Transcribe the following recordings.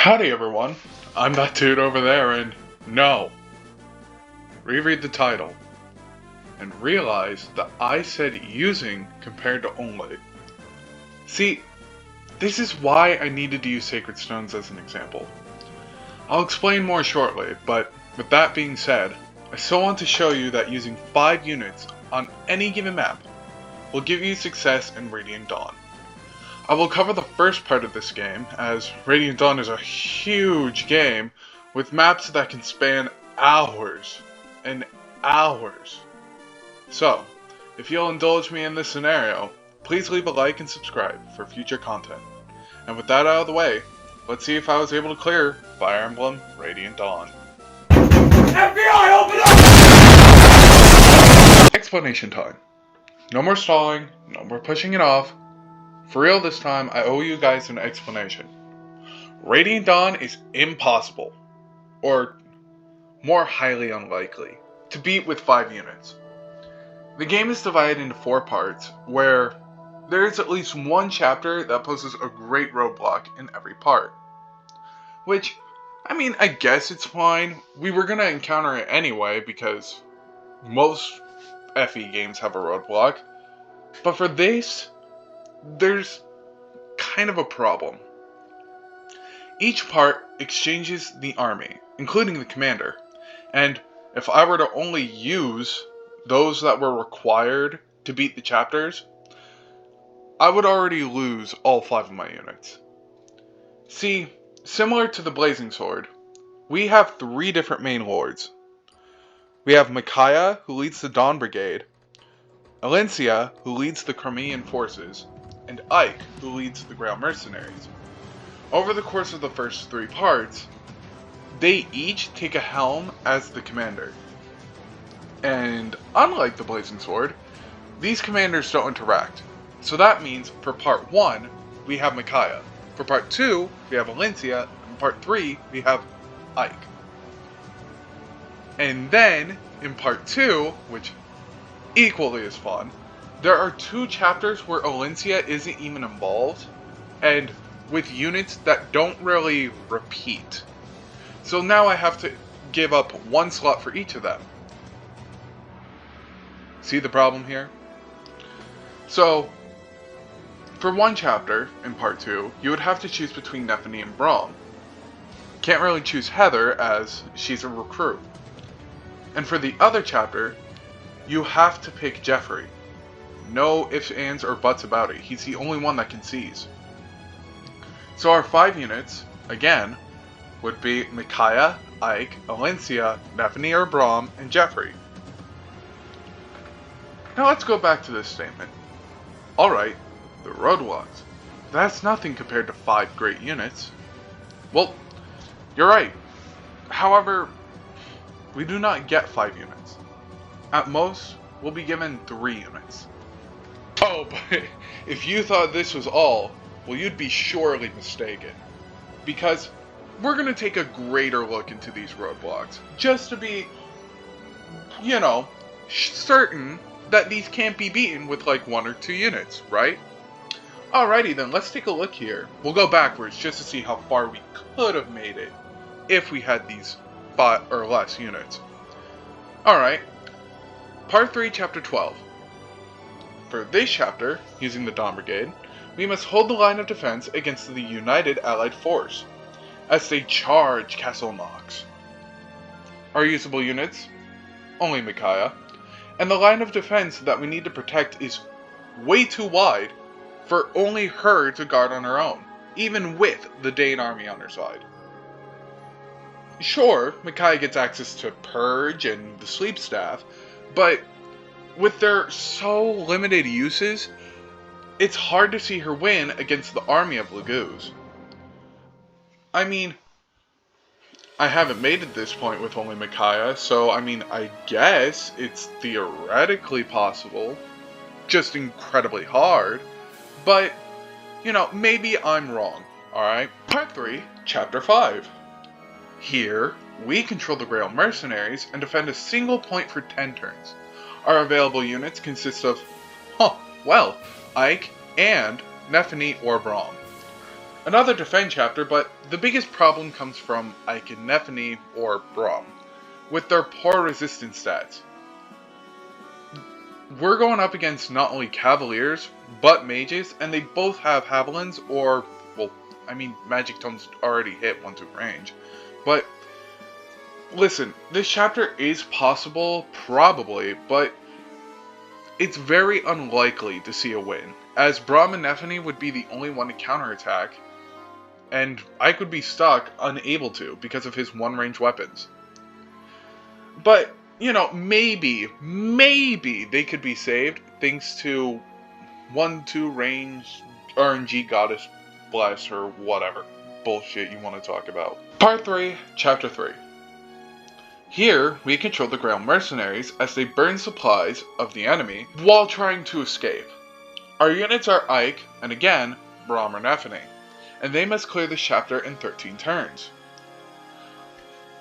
Howdy everyone, I'm that dude over there and no. Reread the title and realize that I said using compared to only. See, this is why I needed to use sacred stones as an example. I'll explain more shortly, but with that being said, I still want to show you that using 5 units on any given map will give you success in Radiant Dawn. I will cover the first part of this game, as Radiant Dawn is a huge game with maps that can span hours and hours. So, if you'll indulge me in this scenario, please leave a like and subscribe for future content. And with that out of the way, let's see if I was able to clear Fire Emblem Radiant Dawn. FBI, open up! Explanation time. No more stalling, no more pushing it off. For real this time, I owe you guys an explanation. Radiant Dawn is impossible, or more highly unlikely, to beat with 5 units. The game is divided into 4 parts, where there is at least one chapter that poses a great roadblock in every part. Which, I guess it's fine. We were gonna encounter it anyway, because most FE games have a roadblock. But for this, there's kind of a problem. Each part exchanges the army, including the commander, and if I were to only use those that were required to beat the chapters, I would already lose all 5 of my units. See, similar to the Blazing Sword, we have 3 different main lords. We have Micaiah, who leads the Dawn Brigade, Alencia, who leads the Crimean forces, and Ike, who leads the Grail Mercenaries. Over the course of the first 3 parts, they each take a helm as the commander. And unlike the Blazing Sword, these commanders don't interact. So that means for part 1, we have Micaiah. For part 2, we have Alencia, and part 3, we have Ike. And then, in part 2, which equally is fun, there are 2 chapters where Alencia isn't even involved, and with units that don't really repeat. So now I have to give up 1 slot for each of them. See the problem here? So, for 1 chapter, in part 2, you would have to choose between Nephany and Braum. Can't really choose Heather, as she's a recruit. And for the other chapter, you have to pick Jeffrey. No ifs, ands, or buts about it. He's the only one that can seize. So our 5 units, again, would be Micaiah, Ike, Alencia, Nephany or Braum, and Jeffrey. Now let's go back to this statement. Alright, the roadblocks. That's nothing compared to 5 great units. Well, you're right. However, we do not get 5 units. At most, we'll be given 3 units. Oh, but if you thought this was all, well, you'd be surely mistaken. Because we're going to take a greater look into these roadblocks, just to be, certain that these can't be beaten with like 1 or 2 units, right? Alrighty then, let's take a look here. We'll go backwards just to see how far we could have made it if we had these 5 or less units. Alright, Part 3, Chapter 12. For this chapter, using the Dawn Brigade, we must hold the line of defense against the united allied force, as they charge Castle Nox. Our usable units? Only Micaiah. And the line of defense that we need to protect is way too wide for only her to guard on her own, even with the Dane army on her side. Sure, Micaiah gets access to Purge and the Sleep Staff, but with their so limited uses, it's hard to see her win against the army of Laguz. I haven't made it this point with only Micaiah, so I guess it's theoretically possible. Just incredibly hard. But, maybe I'm wrong, alright? Part 3, Chapter 5. Here, we control the Grail Mercenaries and defend a single point for 10 turns. Our available units consist of, Ike and Nephany or Braum. Another defend chapter, but the biggest problem comes from Ike and Nephany, or Braum, with their poor resistance stats. We're going up against not only Cavaliers, but Mages, and they both have Havillands, or, well, I mean, Magic Tomes already hit 1-2 range. But, listen, this chapter is possible, probably, but it's very unlikely to see a win, as Braum and Nephany would be the only one to counterattack, and Ike would be stuck, unable to, because of his one-range weapons. But, you know, maybe they could be saved thanks to 1-2 range RNG Goddess Bless or whatever bullshit you want to talk about. Part 3, Chapter 3. Here, we control the ground mercenaries as they burn supplies of the enemy while trying to escape. Our units are Ike, and again, Braum or Nephany, and they must clear this chapter in 13 turns.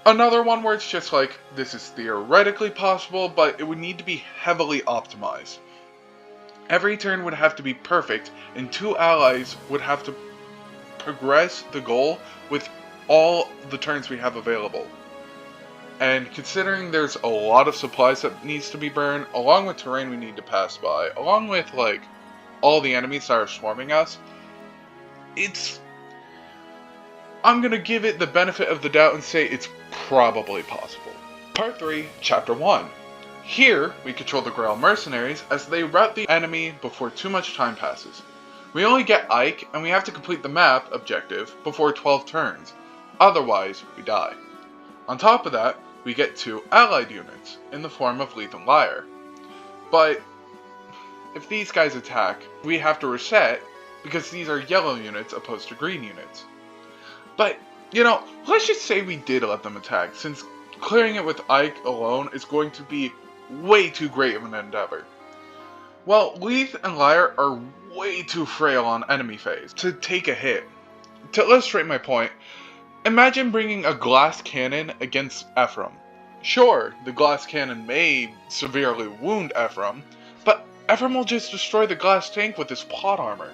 Another one where it's just like, this is theoretically possible, but it would need to be heavily optimized. Every turn would have to be perfect, and 2 allies would have to progress the goal with all the turns we have available. And considering there's a lot of supplies that needs to be burned, along with terrain we need to pass by, along with, like, all the enemies that are swarming us, I'm gonna give it the benefit of the doubt and say it's probably possible. Part 3, Chapter 1. Here, we control the Grail mercenaries as they rout the enemy before too much time passes. We only get Ike, and we have to complete the map objective before 12 turns, otherwise we die. On top of that, we get 2 allied units, in the form of Leith and Lyre. But, if these guys attack, we have to reset, because these are yellow units opposed to green units. But, you know, let's just say we did let them attack, since clearing it with Ike alone is going to be way too great of an endeavor. Well, Leith and Lyre are way too frail on enemy phase to take a hit. To illustrate my point, imagine bringing a glass cannon against Ephraim. Sure, the glass cannon may severely wound Ephraim, but Ephraim will just destroy the glass tank with his plot armor.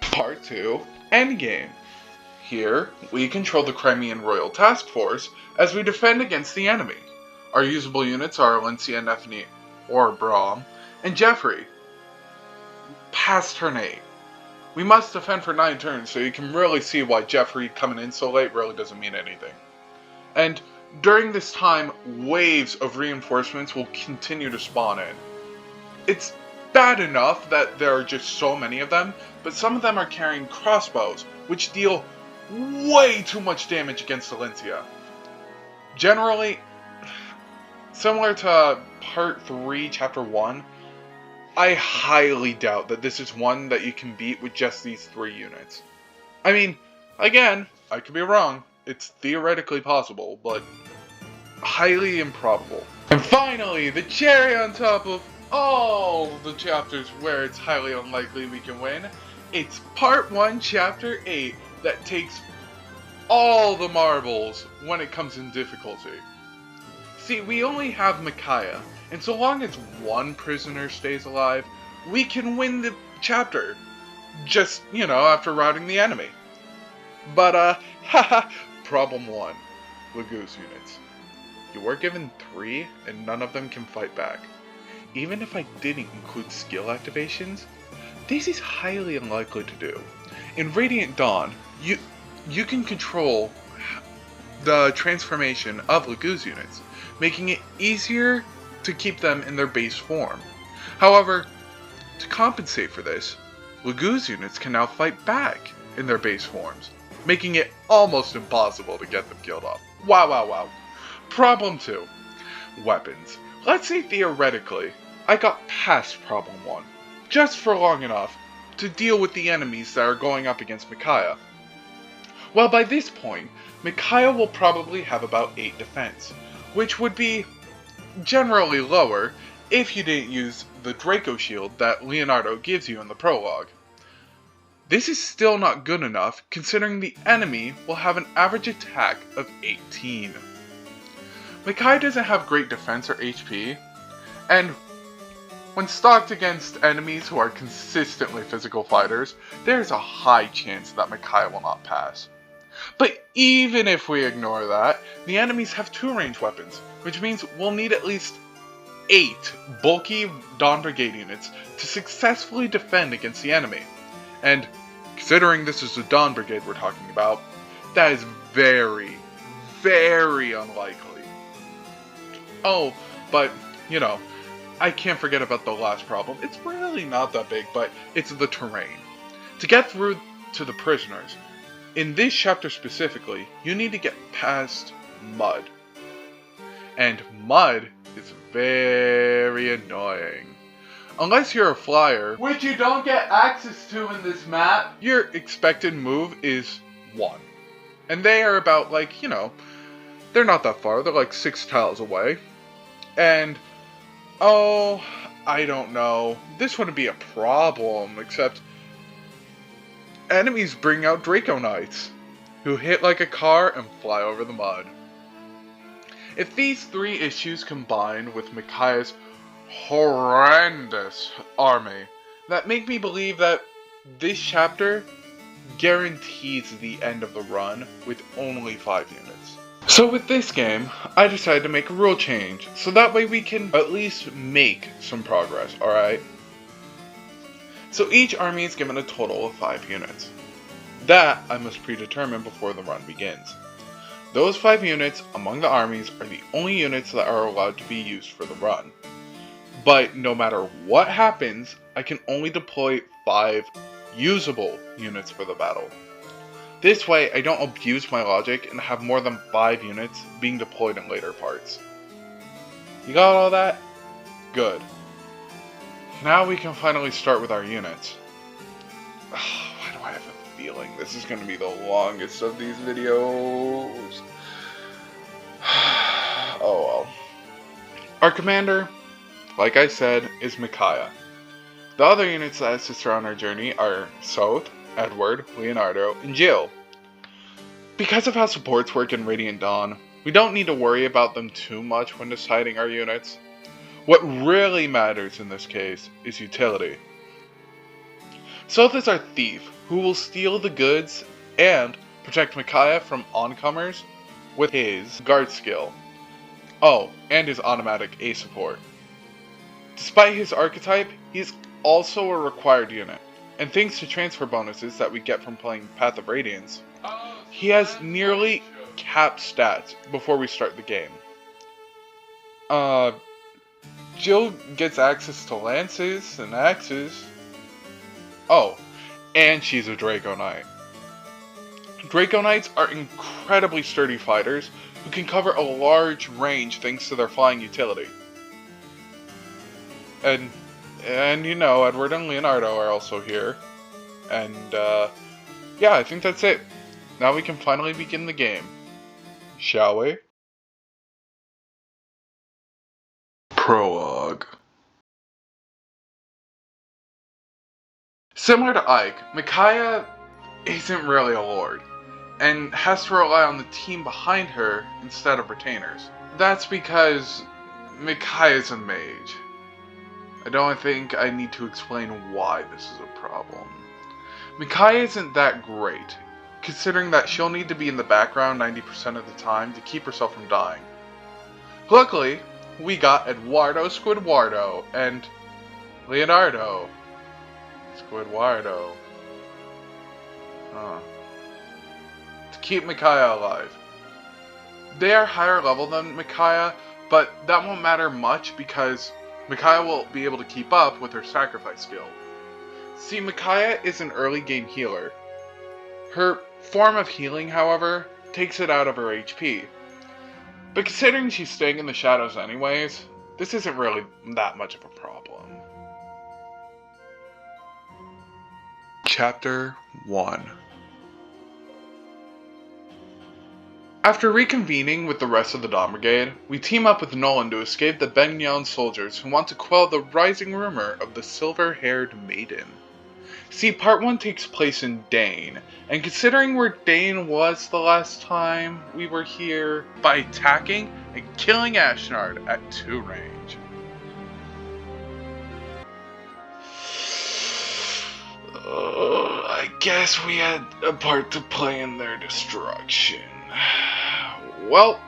Part 2, Endgame. Here, we control the Crimean Royal Task Force as we defend against the enemy. Our usable units are Alencia, Nephany, or Braum, and Jeffrey. Past turn 8. We must defend for 9 turns, so you can really see why Jeffrey coming in so late really doesn't mean anything. And during this time, waves of reinforcements will continue to spawn in. It's bad enough that there are just so many of them, but some of them are carrying crossbows, which deal way too much damage against Alencia. Generally, similar to Part 3, Chapter 1, I highly doubt that this is one that you can beat with just these 3 units. I mean, again, I could be wrong. It's theoretically possible, but highly improbable. And finally, the cherry on top of all the chapters where it's highly unlikely we can win, it's Part 1, Chapter 8 that takes all the marbles when it comes in difficulty. See, we only have Micaiah, and so long as one prisoner stays alive, we can win the chapter. Just, you know, after routing the enemy. But, problem 1. Lagoose units. You were given 3, and none of them can fight back. Even if I didn't include skill activations, this is highly unlikely to do. In Radiant Dawn, you can control the transformation of Lagoose units, making it easier to keep them in their base form. However, to compensate for this, Lagoose units can now fight back in their base forms, making it almost impossible to get them killed off. Wow. Problem 2. Weapons. Let's say theoretically, I got past problem 1, just for long enough to deal with the enemies that are going up against Micaiah. Well, by this point, Micaiah will probably have about 8 defense, which would be generally lower if you didn't use the Draco shield that Leonardo gives you in the prologue. This is still not good enough, considering the enemy will have an average attack of 18. Micaiah doesn't have great defense or HP, and When stocked against enemies who are consistently physical fighters, there's a high chance that Micaiah will not pass. But even if we ignore that, the enemies have 2 ranged weapons, which means we'll need at least 8 bulky Dawn Brigade units to successfully defend against the enemy. And considering this is the Dawn Brigade we're talking about, that is very, very unlikely. Oh, but, you know, I can't forget about the last problem. It's really not that big, but it's the terrain. To get through to the prisoners, in this chapter specifically, you need to get past mud. And mud is very annoying. Unless you're a flyer, which you don't get access to in this map, your expected move is 1. And they are about, like, you know, they're not that far. They're like 6 tiles away. And, oh, I don't know. This wouldn't be a problem, except enemies bring out Draco Knights, who hit like a car and fly over the mud. If these 3 issues combined with Micaiah's horrendous army, that make me believe that this chapter guarantees the end of the run with only 5 units. So with this game, I decided to make a rule change, so that way we can at least make some progress, alright? So each army is given a total of 5 units. That I must predetermine before the run begins. Those 5 units among the armies are the only units that are allowed to be used for the run. But no matter what happens, I can only deploy 5 usable units for the battle. This way, I don't abuse my logic and have more than 5 units being deployed in later parts. You got all that? Good. Now we can finally start with our units. Why do I have a feeling this is going to be the longest of these videos? Oh well. Our commander, like I said, is Micaiah. The other units that assist her on our journey are Soth, Edward, Leonardo, and Jill. Because of how supports work in Radiant Dawn, we don't need to worry about them too much when deciding our units. What really matters in this case is utility. Soth is our thief, who will steal the goods and protect Micaiah from oncomers with his guard skill. Oh, and his automatic A support. Despite his archetype, he is also a required unit. And thanks to transfer bonuses that we get from playing Path of Radiance, he has nearly capped stats before we start the game. Jill gets access to lances and axes. Oh, and she's a Draco Knight. Draco Knights are incredibly sturdy fighters who can cover a large range thanks to their flying utility. And you know, Edward and Leonardo are also here. And, yeah, I think that's it. Now we can finally begin the game. Shall we? Prologue. Similar to Ike, Micaiah isn't really a lord, and has to rely on the team behind her instead of retainers. That's because Micaiah's a mage. I don't think I need to explain why this is a problem. Micaiah isn't that great, considering that she'll need to be in the background 90% of the time to keep herself from dying. Luckily, we got Eduardo Squidwardo and Leonardo Squidwardo to keep Micaiah alive. They are higher level than Micaiah, but that won't matter much because Micaiah will be able to keep up with her sacrifice skill. See, Micaiah is an early game healer. Her form of healing, however, takes it out of her HP. But considering she's staying in the shadows anyways, this isn't really that much of a problem. Chapter 1. After reconvening with the rest of the Dawn Brigade, we team up with Nolan to escape the Benyon soldiers who want to quell the rising rumor of the silver-haired maiden. See, part 1 takes place in Dane, and considering where Dane was the last time we were here, by attacking and killing Ashnard at 2 range. I guess we had a part to play in their destruction. Well,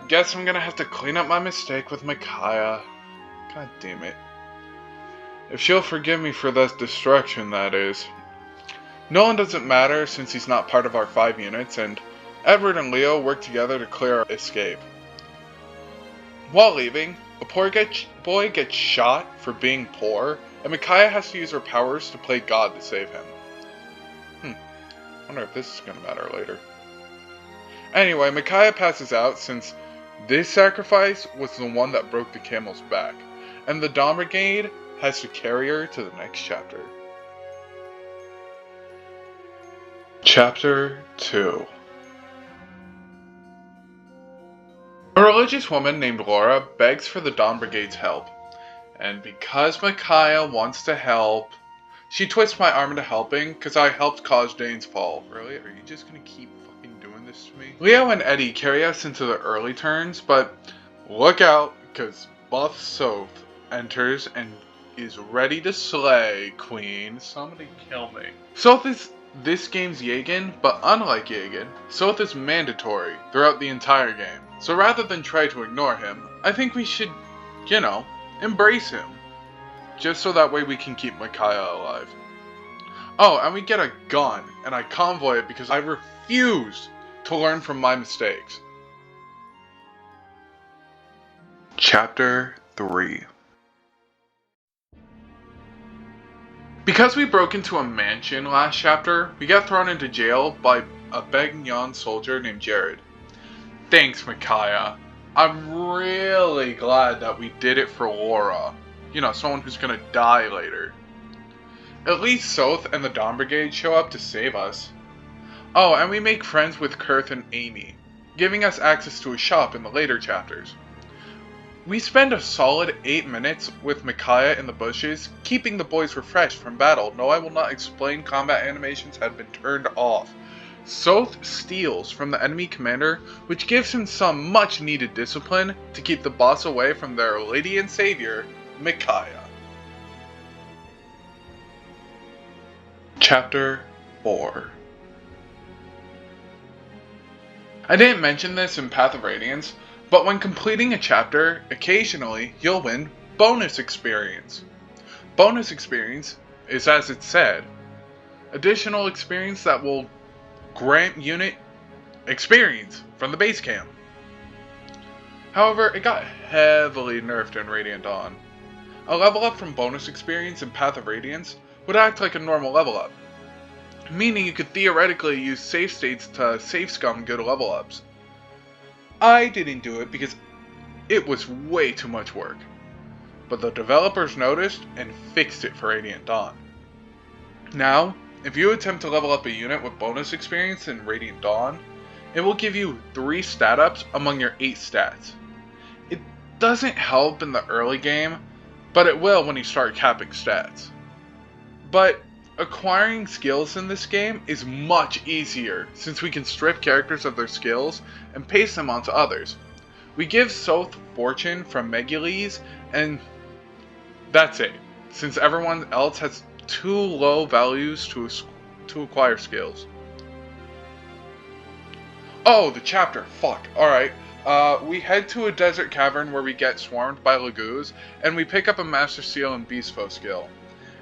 guess I'm gonna have to clean up my mistake with Micaiah. God damn it. If she'll forgive me for this destruction, that is. Nolan doesn't matter since he's not part of our 5 units, and Edward and Leo work together to clear our escape. While leaving, a poor boy gets shot for being poor, and Micaiah has to use her powers to play God to save him. Wonder if this is gonna matter later. Anyway, Micaiah passes out since this sacrifice was the one that broke the camel's back, and the Dawn Brigade has to carry her to the next chapter. Chapter 2. A religious woman named Laura begs for the Dawn Brigade's help, and because Micaiah wants to help, she twists my arm into helping because I helped cause Dane's fall. Really? Are you just gonna keep fucking doing this to me? Leo and Eddie carry us into the early turns, but look out because Buff Soth enters and is ready to slay Queen. Somebody kill me. Soth is this game's Yagan, but unlike Yagan, Soth is mandatory throughout the entire game. So rather than try to ignore him, I think we should, embrace him. Just so that way we can keep Micaiah alive. Oh, and we get a gun, and I convoy it because I refused to learn from my mistakes. Chapter 3. Because we broke into a mansion last chapter, we got thrown into jail by a Begnon soldier named Jared. Thanks, Micaiah. I'm really glad that we did it for Laura. Someone who's gonna die later. At least Soth and the Dawn Brigade show up to save us. Oh, and we make friends with Kurth and Amy, giving us access to a shop in the later chapters. We spend a solid 8 minutes with Micaiah in the bushes, keeping the boys refreshed from battle. No, I will not explain, combat animations had been turned off. Soth steals from the enemy commander, which gives him some much needed discipline to keep the boss away from their lady and savior, Micaiah. Chapter 4. I didn't mention this in Path of Radiance, but when completing a chapter, occasionally you'll win bonus experience. Bonus experience is, as it said, additional experience that will grant unit experience from the base camp. However, it got heavily nerfed in Radiant Dawn. A level up from bonus experience in Path of Radiance would act like a normal level up, meaning you could theoretically use save states to save scum good level ups. I didn't do it because it was way too much work, but the developers noticed and fixed it for Radiant Dawn. Now, if you attempt to level up a unit with bonus experience in Radiant Dawn, it will give you 3 stat ups among your 8 stats. It doesn't help in the early game, but it will when you start capping stats. But acquiring skills in this game is much easier since we can strip characters of their skills and paste them onto others. We give Soth Fortune from Megules, and that's it, since everyone else has too low values to acquire skills. Oh, the chapter. Fuck. Alright. We head to a desert cavern where we get swarmed by Lagoos, and we pick up a Master Seal and Beast Foe skill.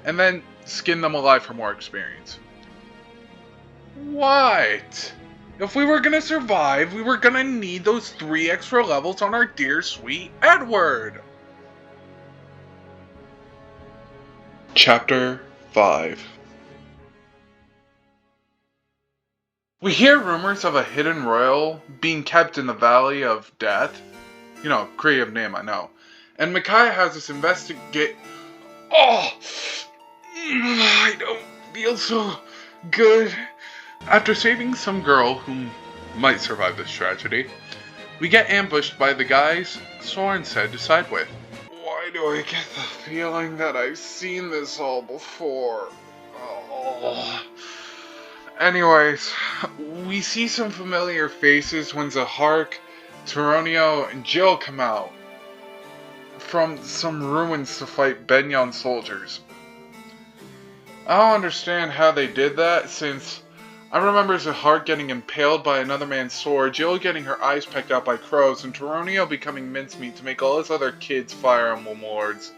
And then skin them alive for more experience. What? If we were gonna survive, we were gonna need those 3 extra levels on our dear sweet Edward! Chapter 5. We hear rumors of a hidden royal being kept in the Valley of Death. Creative name, I know. And Micaiah has us investigate... Oh! I don't feel so good. After saving some girl who might survive this tragedy, we get ambushed by the guys Soren said to side with. Why do I get the feeling that I've seen this all before? Oh. Anyways, we see some familiar faces when Zahark, Tironio, and Jill come out from some ruins to fight Benyon soldiers. I don't understand how they did that, since I remember Zahart getting impaled by another man's sword, Jill getting her eyes pecked out by crows, and Toronio becoming mincemeat to make all his other kids Fire Emblem Lords.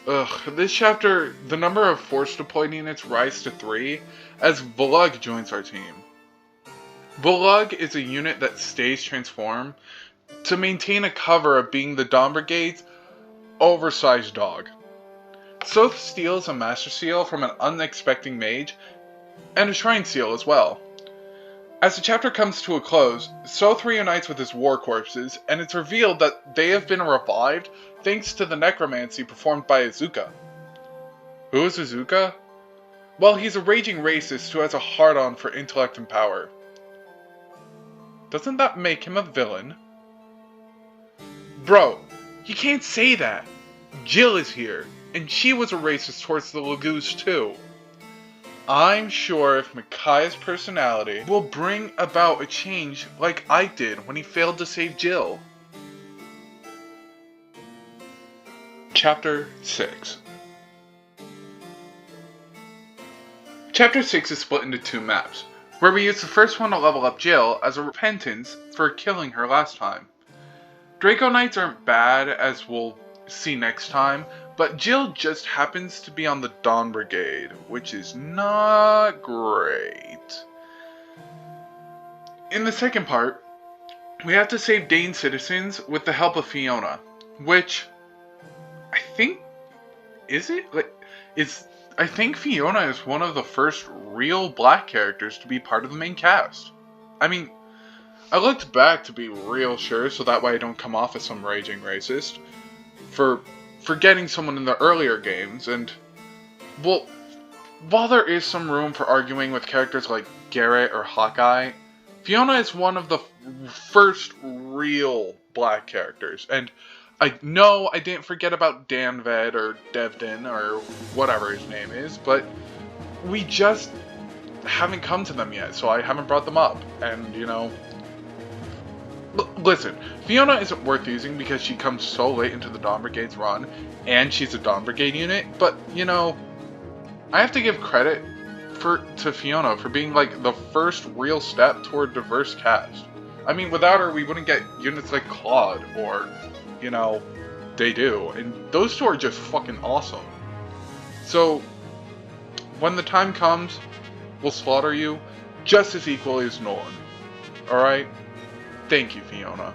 Ugh, this chapter, the number of force deployed units rise to 3, as Volug joins our team. Volug is a unit that stays transformed to maintain a cover of being the Dawn Brigade's oversized dog. Soth steals a Master Seal from an unexpected mage, and a Shrine Seal as well. As the chapter comes to a close, Soth reunites with his war corpses, and it's revealed that they have been revived thanks to the necromancy performed by Izuka. Who is Izuka? Well, he's a raging racist who has a hard-on for intellect and power. Doesn't that make him a villain? Bro, you can't say that. Jill is here, and she was a racist towards the Lagoos too. I'm sure if Micaiah's personality will bring about a change like I did when he failed to save Jill. Chapter 6. Chapter 6 is split into 2 maps, where we use the first one to level up Jill as a repentance for killing her last time. Draco Knights aren't bad, as we'll see next time, but Jill just happens to be on the Dawn Brigade, which is not great. In the second part, we have to save Dane citizens with the help of Fiona, which I think I think Fiona is one of the first real black characters to be part of the main cast. I mean, I looked back to be real sure, so that way I don't come off as some raging racist for forgetting someone in the earlier games, and, well, while there is some room for arguing with characters like Garrett or Hawkeye, Fiona is one of the first real black characters, and I know I didn't forget about Danved or Devdin or whatever his name is, but we just haven't come to them yet, so I haven't brought them up, and, you know, listen, Fiona isn't worth using because she comes so late into the Dawn Brigade's run, and she's a Dawn Brigade unit, but, you know, I have to give credit to Fiona for being, like, the first real step toward diverse cast. I mean, without her, we wouldn't get units like Claude, or, you know, they do, and those two are just fucking awesome. So, when the time comes, we'll slaughter you just as equally as Nolan. Alright? Thank you, Fiona.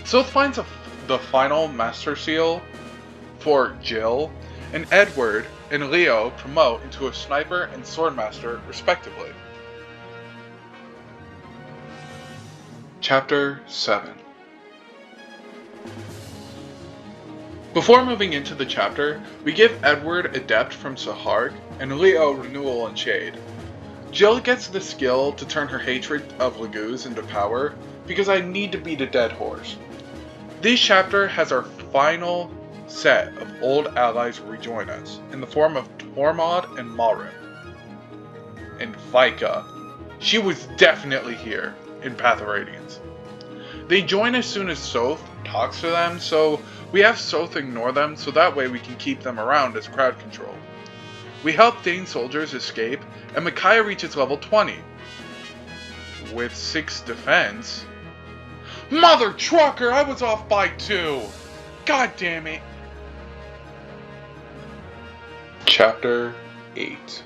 Soth finds the final Master Seal for Jill, and Edward and Leo promote into a Sniper and Swordmaster, respectively. Chapter 7. Before moving into the chapter, we give Edward Adept from Sahark, and Leo Renewal and Shade. Jill gets the skill to turn her hatred of Lagoos into power, because I need to beat a dead horse. This chapter has our final set of old allies rejoin us, in the form of Tormod and Marim. And Vika. She was definitely here, in Path of Radiance. They join as soon as Soth talks to them, so we have Soth ignore them, so that way we can keep them around as crowd control. We help Dane soldiers escape, and Micaiah reaches level 20. With 6 defense. Mother trucker, I was off by 2! God damn it! Chapter 8.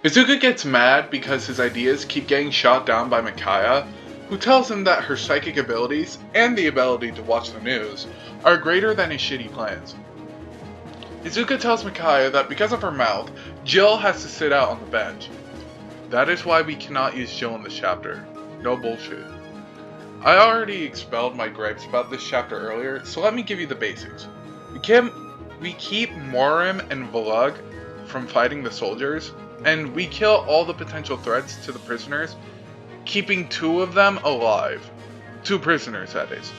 Izuka gets mad because his ideas keep getting shot down by Micaiah, who tells him that her psychic abilities, and the ability to watch the news, are greater than his shitty plans. Izuka tells Micaiah that because of her mouth, Jill has to sit out on the bench. That is why we cannot use Jill in this chapter. No bullshit. I already expelled my gripes about this chapter earlier, so let me give you the basics. We keep Morim and Volug from fighting the soldiers, and we kill all the potential threats to the prisoners, keeping 2 of them alive. 2 prisoners, that is.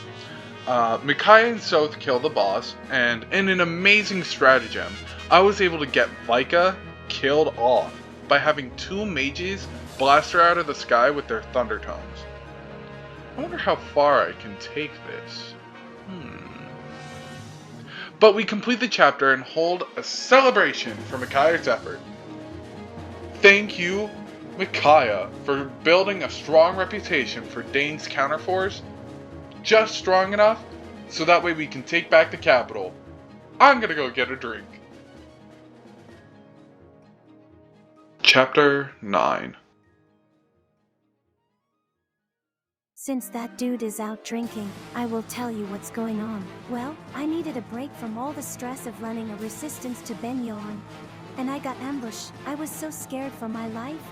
Micaiah and Soth kill the boss, and in an amazing stratagem, I was able to get Vika killed off by having 2 mages blast her out of the sky with their thunder tomes. I wonder how far I can take this. But we complete the chapter and hold a celebration for Micaiah's effort. Thank you, Micaiah, for building a strong reputation for Dane's counterforce, just strong enough so that way we can take back the capital. I'm gonna go get a drink. Chapter 9. Since that dude is out drinking, I will tell you what's going on. Well, I needed a break from all the stress of running a resistance to Benyon. And I got ambushed. I was so scared for my life.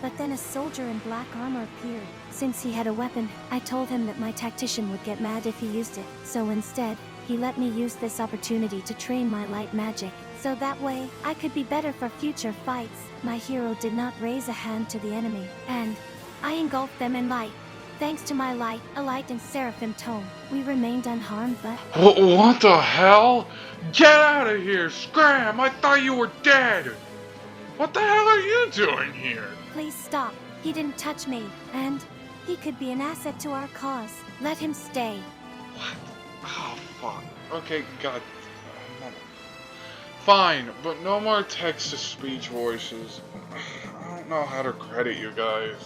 But then a soldier in black armor appeared. Since he had a weapon, I told him that my tactician would get mad if he used it. So instead, he let me use this opportunity to train my light magic. So that way, I could be better for future fights. My hero did not raise a hand to the enemy, and I engulfed them in light. Thanks to my light, a light and seraphim tome, we remained unharmed, but... What the hell? Get out of here, Scram! I thought you were dead! What the hell are you doing here? Please stop. He didn't touch me, and he could be an asset to our cause. Let him stay. What? Oh, fuck. Okay, God. Fine, but no more text-to-speech voices. I don't know how to credit you guys.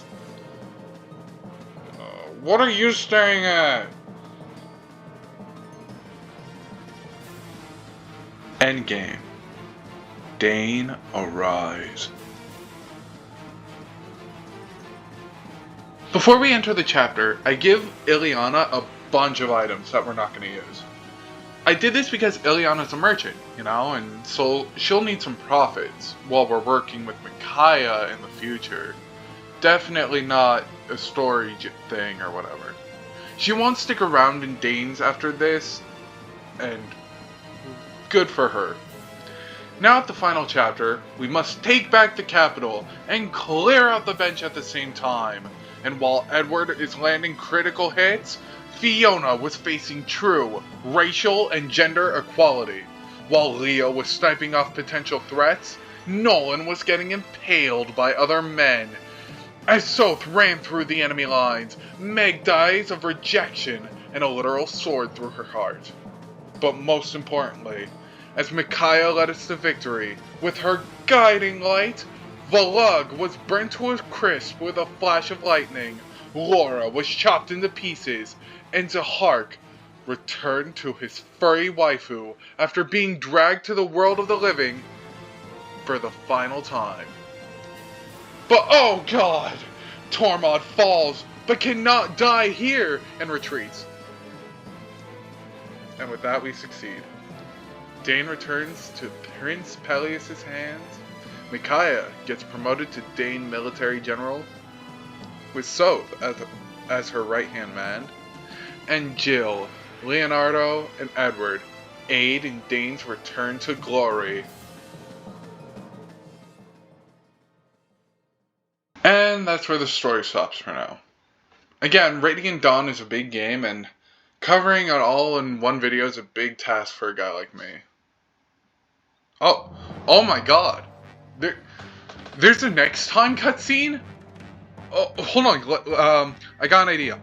What are you staring at? Endgame. Dane, arise. Before we enter the chapter, I give Ileana a bunch of items that we're not going to use. I did this because Ileana's a merchant, you know, and so she'll need some profits while we're working with Micaiah in the future. Definitely not a storage thing or whatever. She won't stick around in Dane's after this, and good for her. Now at the final chapter, we must take back the capital and clear out the bench at the same time. And while Edward is landing critical hits, Fiona was facing true racial and gender equality. While Leo was sniping off potential threats, Nolan was getting impaled by other men. As Soth ran through the enemy lines, Meg dies of rejection and a literal sword through her heart. But most importantly, as Micaiah led us to victory, with her guiding light, Valug was burnt to a crisp with a flash of lightning, Laura was chopped into pieces, and Zahark returned to his furry waifu after being dragged to the world of the living for the final time. But oh god! Tormod falls, but cannot die here, and retreats. And with that we succeed. Dane returns to Prince Tellius' hands. Micaiah gets promoted to Dane Military General, with Soth as her right-hand man. And Jill, Leonardo, and Edward aid in Dane's return to glory. And that's where the story stops for now. Again, Radiant Dawn is a big game, and covering it all in one video is a big task for a guy like me. Oh my god. There's a next time cutscene? Oh, hold on, I got an idea.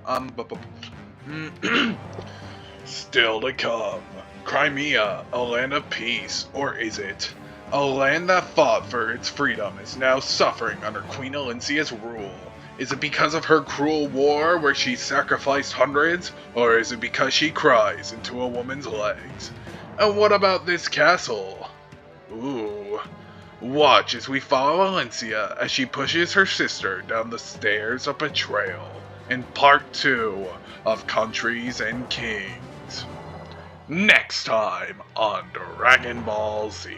Still to come. Crimea, a land of peace, or is it? A land that fought for its freedom is now suffering under Queen Elincia's rule. Is it because of her cruel war where she sacrificed hundreds, or is it because she cries into a woman's legs? And what about this castle? Ooh. Watch as we follow Elincia as she pushes her sister down the stairs of betrayal in part 2 of Countries and Kings. Next time on Dragon Ball Z.